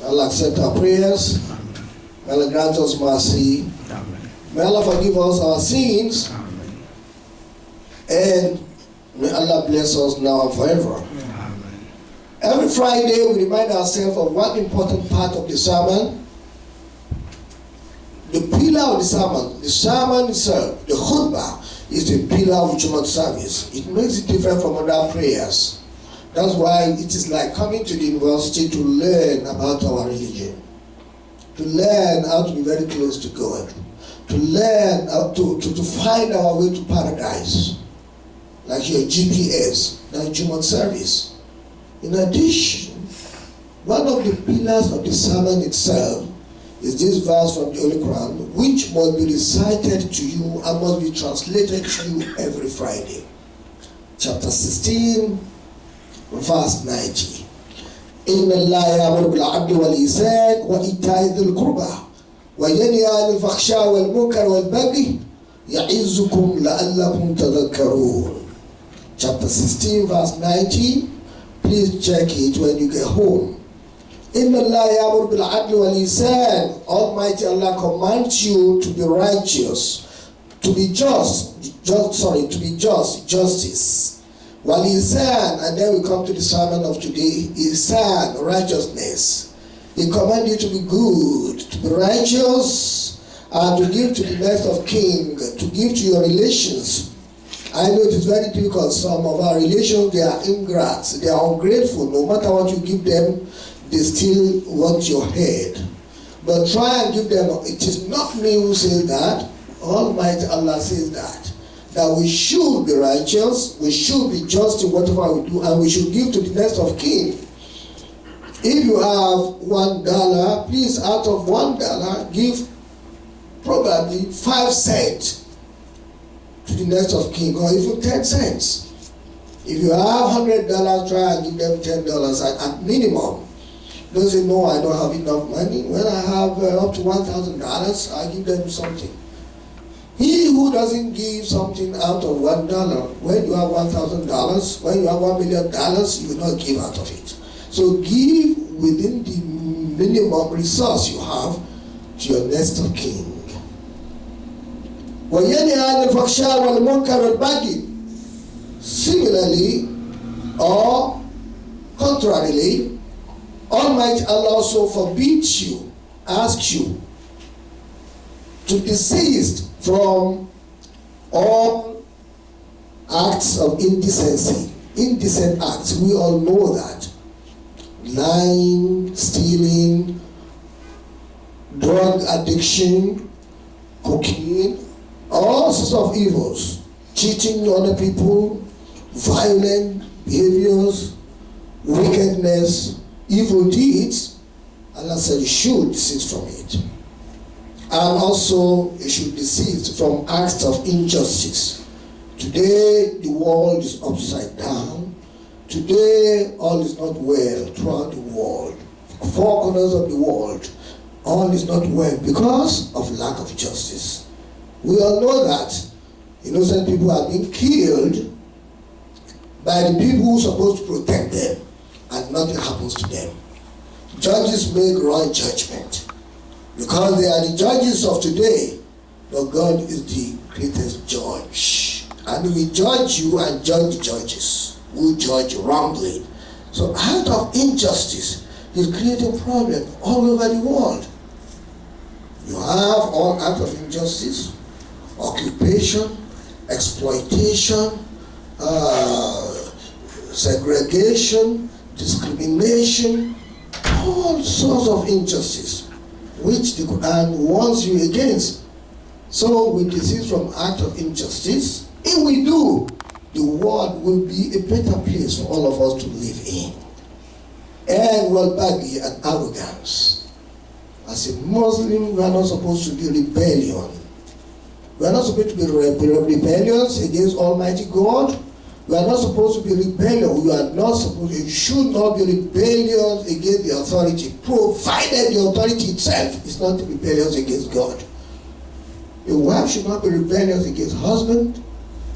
Allah accept our prayers. May Allah grant us mercy. May Allah forgive us our sins. And may Allah bless us now and forever. Every Friday we remind ourselves of one important part of the sermon. The pillar of the sermon itself, the khutbah, is the pillar of Jumat service. It makes it different from other prayers. That's why it is like coming to the university to learn about our religion, to learn how to be very close to God, to learn how to find our way to paradise, like your GPS, like Jumat service. In addition, one of the pillars of the sermon itself is this verse from the Holy Quran, which must be recited to you and must be translated to you every Friday. Chapter 16, verse 90. إِنَّ اللَّهَ يَأْمُرُ بِالْعَدْلِ وَالْإِحْسَانِ وَإِيتَاءِ ذِي الْقُرْبَى وَيَنْهَى عَنِ الْفَحْشَاءِ وَالْمُنكَرِ وَالْبَغْيِ يَعِظُكُمْ لَعَلَّكُمْ تَذَكَّرُونَ. Chapter 16, verse 90. Please check it when you get home. Inna Allah ya'muru bil 'adli wal ihsan. Almighty Allah commands you to be righteous, to be justice. Wal ihsan, and then we come to the sermon of today, ihsan, righteousness. He commands you to be good, to be righteous, and to give to the next of kin, to give to your relations. I know it is very difficult. Some of our relations, they are ingrates, they are ungrateful. No matter what you give them, they still want your head. But try and give them, it is not me who says that, Almighty Allah says that we should be righteous, we should be just in whatever we do, and we should give to the next of kin. If you have $1, please out of $1, give probably 5 cents to the next of kin, or even 10 cents. If you have $100, try and give them $10 at minimum. Don't say, no, I don't have enough money. When I have up to $1,000, I give them something. He who doesn't give something out of $1, when you have $1,000, when you have $1 million, you will not give out of it. So give within the minimum resource you have to your next of kin. Similarly, or contrarily, Almighty Allah also forbids you, asks you to desist from all acts of indecency, indecent acts. We all know that. Lying, stealing, drug addiction, cocaine, all sorts of evils, cheating other people, violent behaviors, wickedness, evil deeds. Allah said you should desist from it. And also you should desist from acts of injustice. Today the world is upside down. Today all is not well throughout the world. 4 corners of the world, all is not well because of lack of justice. We all know that innocent people are being killed by the people who are supposed to protect them, and nothing happens to them. Judges make wrong judgment because they are the judges of today, but God is the greatest judge. And we judge you and judge the judges who judge wrongly. So out of injustice is creating problems all over the world. You have all acts of injustice, occupation, exploitation, segregation, discrimination, all sorts of injustice, which the Quran warns you against. So we desist from act of injustice. If we do, the world will be a better place for all of us to live in. And well-being and arrogance. As a Muslim, we are not supposed to be rebellion. We are not supposed to be rebellious against Almighty God. We are not supposed to be rebellious. You should not be rebellious against the authority, provided the authority itself is not rebellious against God. A wife should not be rebellious against husband.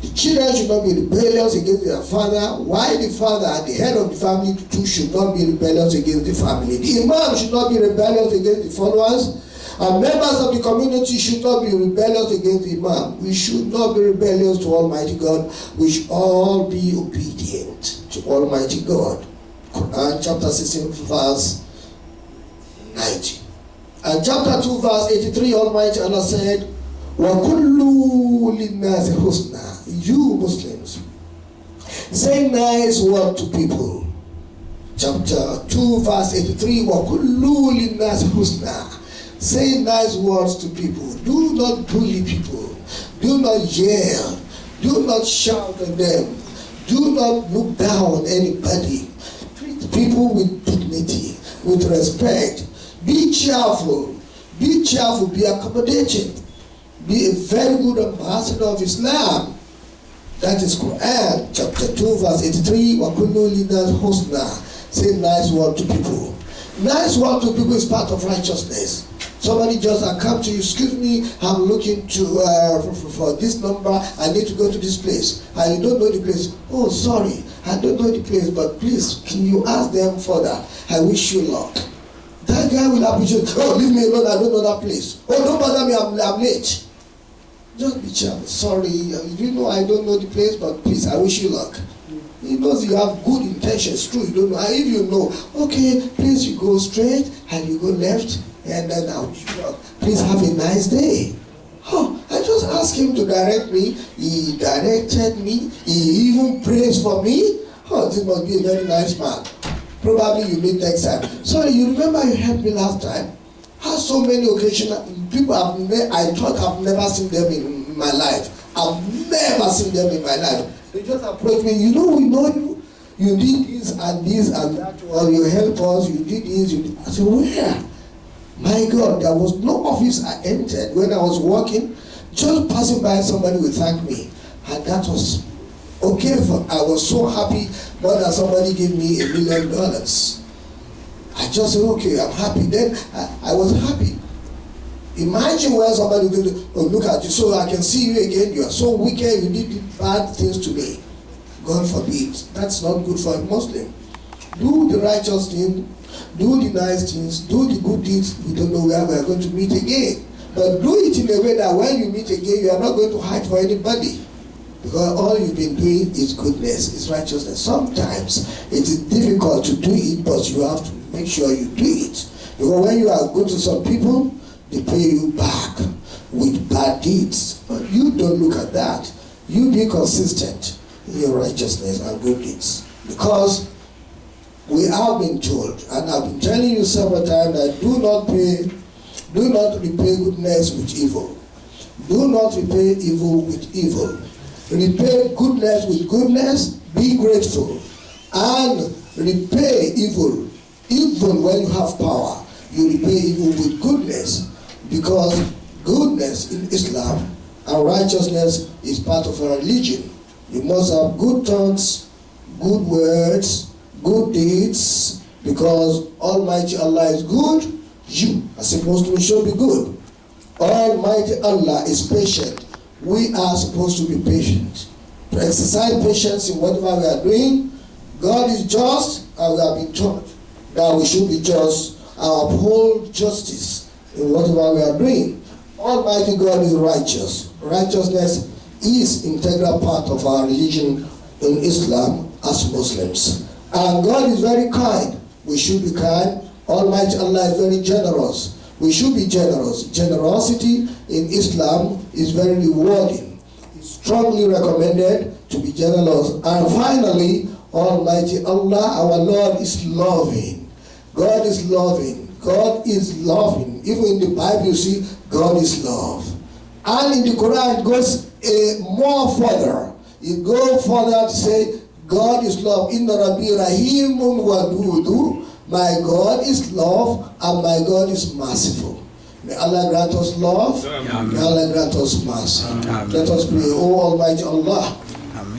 The children should not be rebellious against their father, while the father, the head of the family too, should not be rebellious against the family. The imam should not be rebellious against the followers, and members of the community should not be rebellious against the imam. We should not be rebellious to Almighty God. We should all be obedient to Almighty God. Quran chapter 16 verse 90. And chapter 2 verse 83, Almighty Allah said, وَكُلُّ لِلنَّاسِ حُسْنًا. You Muslims, say nice word to people. Chapter 2 verse 83, وَكُلُّ لِلنَّاسِ حُسْنًا. Say nice words to people. Do not bully people. Do not yell. Do not shout at them. Do not look down on anybody. Treat people with dignity, with respect. Be cheerful. Be cheerful. Be accommodating. Be a very good ambassador of Islam. That is Quran chapter 2 verse 83. وَكُلُّ لِلنَّاسِ حُسْنًا. Say nice word to people. Nice word to people is part of righteousness. Somebody just come to you, excuse me, I'm looking to for this number, I need to go to this place. And you don't know the place. Oh, sorry, I don't know the place, but please, can you ask them further? I wish you luck. That guy will appreciate, oh, leave me alone, I don't know that place. Oh, don't bother me, I'm late. Just be cheerful. Sorry, you know I don't know the place, but please, I wish you luck. He knows you have good intentions, true, you don't know. And if you know, okay, please, you go straight and you go left, and then I'll please have a nice day. Oh, I just asked him to direct me. He directed me. He even prays for me. Oh, this must be a very nice man. Probably you meet next time. Sorry, you remember you helped me last time? Had so many occasions. People I thought I've never seen them in my life. I've never seen them in my life. They just approached me. You know, we know you. You did this and this and that. Or you helped us. You did this. You did. I said, where? My God, there was no office I entered when I was working. Just passing by, somebody would thank me. And that was okay. I was so happy more than somebody gave me $1 million. I just said, okay, I'm happy. Then I was happy. Imagine when somebody would look at you, so I can see you again. You are so wicked, you did bad things to me. God forbid. That's not good for a Muslim. Do the righteous thing. Do the nice things, do the good deeds. We don't know where we are going to meet again. But do it in a way that when you meet again, you are not going to hide for anybody. Because all you've been doing is goodness, is righteousness. Sometimes it is difficult to do it, but you have to make sure you do it. Because when you are good to some people, they pay you back with bad deeds. But you don't look at that. You be consistent in your righteousness and good deeds. Because we have been told, and I've been telling you several times, that do not repay goodness with evil. Do not repay evil with evil. Repay goodness with goodness, be grateful, and repay evil. Even when you have power, you repay evil with goodness, because goodness in Islam and righteousness is part of our religion. You must have good tongues, good words, good deeds, because Almighty Allah is good. You, as a Muslim, should be good. Almighty Allah is patient. We are supposed to be patient. To exercise patience in whatever we are doing. God is just, and we have been taught that we should be just and uphold justice in whatever we are doing. Almighty God is righteous. Righteousness is an integral part of our religion in Islam as Muslims. And God is very kind. We should be kind. Almighty Allah is very generous. We should be generous. Generosity in Islam is very rewarding. It's strongly recommended to be generous. And finally, Almighty Allah, our Lord, is loving. God is loving. God is loving. Even in the Bible, you see, God is love. And in the Quran, it goes more further. It goes further to say, God is love. Inna Rabbi Rahimun Wadudu. My God is love and my God is merciful. May Allah grant us love. Amen. May Allah grant us mercy. Amen. Let us pray. Oh Almighty Allah,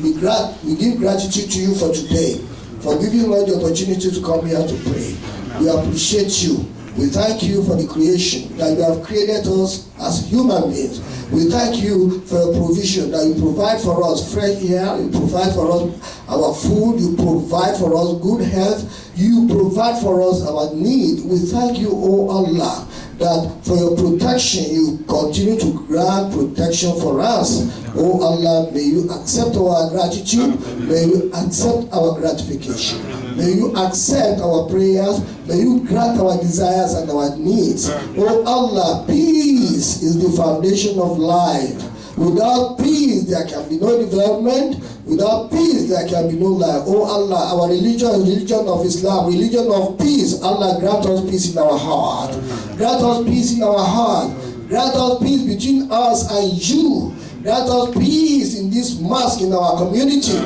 we give gratitude to you for today, for giving us the opportunity to come here to pray. We appreciate you. We thank you for the creation, that you have created us as human beings. We thank you for your provision, that you provide for us fresh air, you provide for us our food, you provide for us good health, you provide for us our need. We thank you, O Allah, that for your protection, you continue to grant protection for us. Oh Allah, may you accept our gratitude, may you accept our gratification, may you accept our prayers, may you grant our desires and our needs. Oh Allah, peace is the foundation of life. Without peace, there can be no development. Without peace, there can be no life. Oh Allah, our religion is religion of Islam, religion of peace. Allah, grant us peace in our heart. Grant us peace in our heart. Grant us peace between us and you. Grant us peace in this mosque, in our community.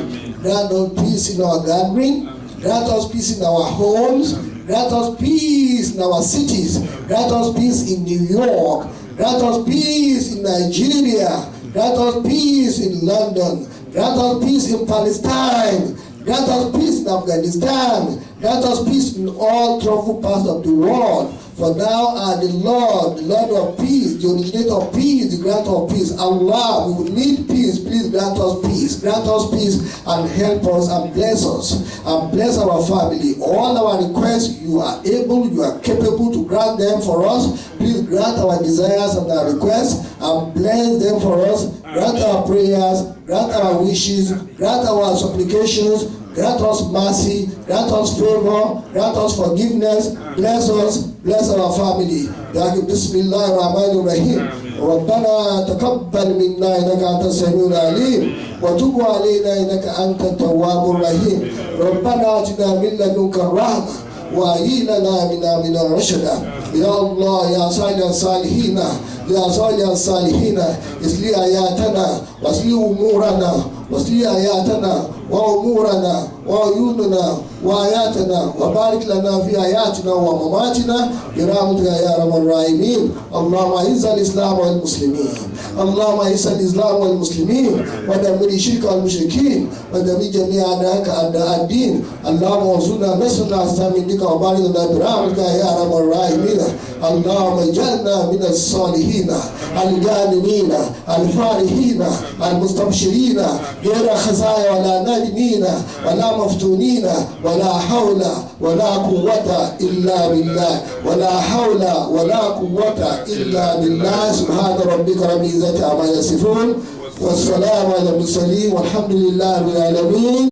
Grant us peace in our gathering. Grant us peace in our homes. Grant us peace in our cities. Grant us peace in New York. Grant us peace in Nigeria. Grant us peace in London. Grant us peace in Palestine. Grant us peace in Afghanistan. Grant us peace in all troubled parts of the world. For thou art the Lord of peace, the originator of peace, the grantor of peace. Allah, we will need peace. Please grant us peace. Grant us peace and help us and bless us. And bless our family. All our requests, you are able, you are capable to grant them for us. Please grant our desires and our requests and bless them for us. Grant our prayers, grant our wishes, grant our supplications, grant us mercy, grant us favor, grant us forgiveness, bless us, bless our family. Bismillah ar-Rahman ar-Rahim. ربنا تقبل منا إنك أنت السميع العليم وتب علينا إنك أنت التواب الرحيم ربنا آتنا من لدنك الرحمة وهيئ لنا من أمرنا رشدا يا الله يا صالح الصالحين يا صالح الصالحين اصلح حياتنا واصلح أمورنا واصلح حياتنا وأمورنا وعيوننا وآياتنا وبارك لنا في آياتنا ومماتنا برحمتك يا أرحم الراحمين. اللهم أعز الإسلام والمسلمين. اللهم أعز الإسلام والمسلمين ودمر الشرك والمشركين ودمر جميع أعداءك أعداء الدين. اللهم ارزقنا نصرنا منك وبارك لنا برحمتك يا أرحم الراحمين. اللهم اجعلنا من الصالحين الغانمين الفارحين المستبشرين غير خزايا ولا نادمين ولا مفتونين ولا حول ولا قوة إلا بالله ولا حول ولا قوة إلا بالله. سبحان ربك رب العزة عما يصفون والسلام على المرسلين والحمد لله رب العالمين.